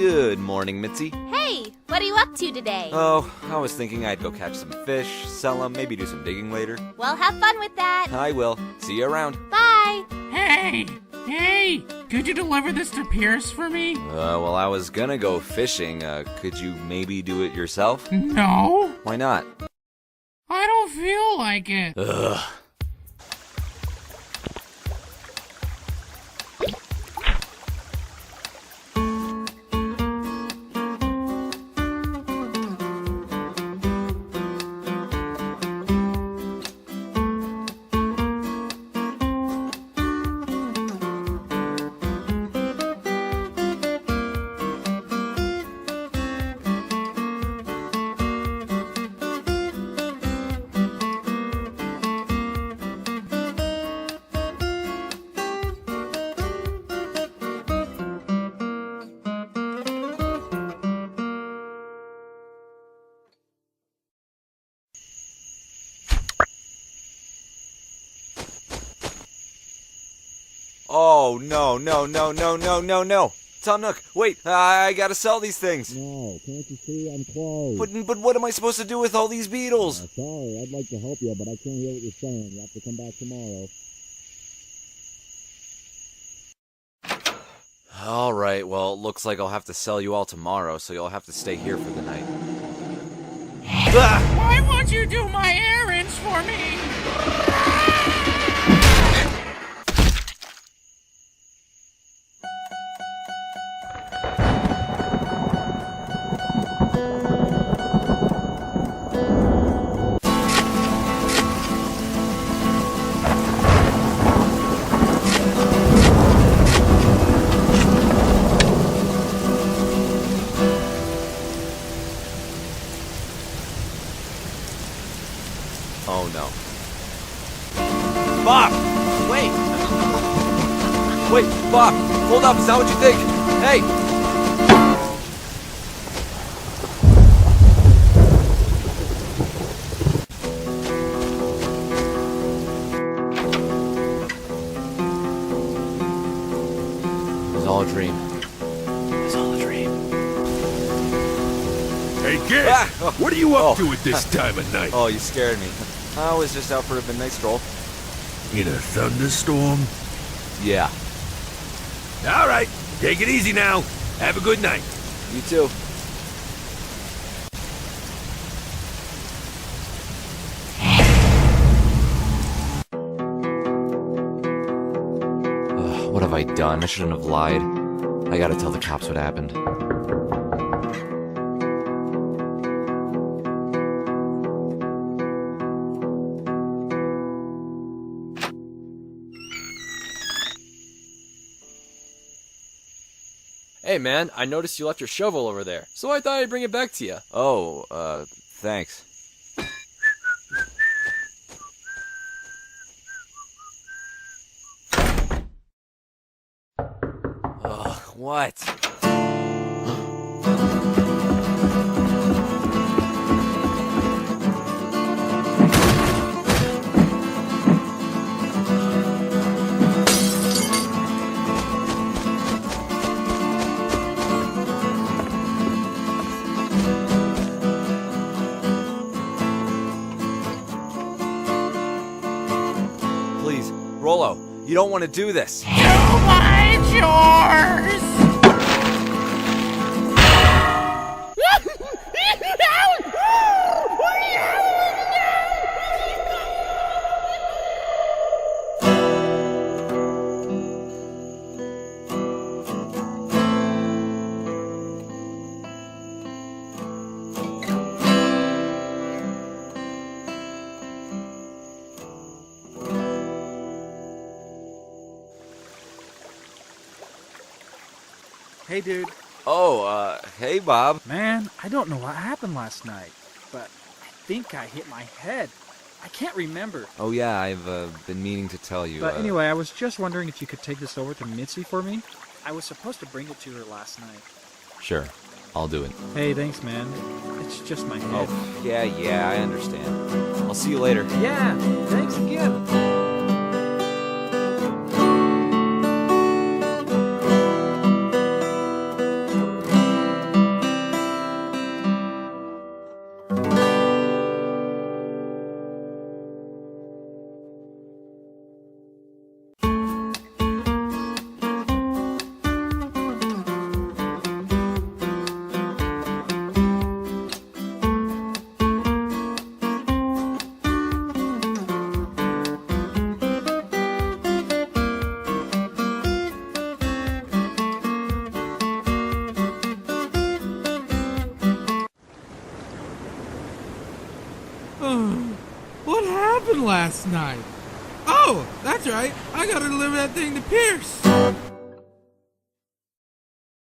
Good morning, Mitzi. Hey, what are you up to today? Oh, I was thinking I'd go catch some fish, sell them, maybe do some digging later. Well, have fun with that. I will. See you around. Bye. Hey, could you deliver this to Pierce for me? Well, I was gonna go fishing. Could you maybe do it yourself? No, Why not? I don't feel like it. Ugh. Oh, no. Tanuk, wait, I gotta sell these things. No, can't you see? I'm closed. But what am I supposed to do with all these beetles? Sorry, I'd like to help you, but I can't hear what you're saying. You have to come back tomorrow. Alright, well, it looks like I'll have to sell you all tomorrow, so you'll have to stay here for the night. Why won't you do my errands for me? Oh no. Bob! Wait! Wait, Bob! Hold up, is that what you think? Hey! It was all a dream. It was all a dream. Hey, kid! What are you up to at this time of night? Oh, you scared me. I was just out for a midnight stroll. In a thunderstorm? Yeah. All right, take it easy now. Have a good night. You too. Ugh, what have I done? I shouldn't have lied. I gotta tell the cops what happened. Hey man, I noticed you left your shovel over there, so I thought I'd bring it back to you. Oh, thanks. Ugh, what? Please, Rollo, you don't want to do this. Do my chores! Hey, dude. Oh, hey, Bob. Man, I don't know what happened last night, but I think I hit my head. I can't remember. Oh, yeah, I've been meaning to tell you. But anyway, I was just wondering if you could take this over to Mitzi for me. I was supposed to bring it to her last night. Sure, I'll do it. Hey, thanks, man. It's just my head. Oh, yeah, I understand. I'll see you later. Yeah, thanks again. last night? Oh, that's right. I gotta deliver that thing to Pierce.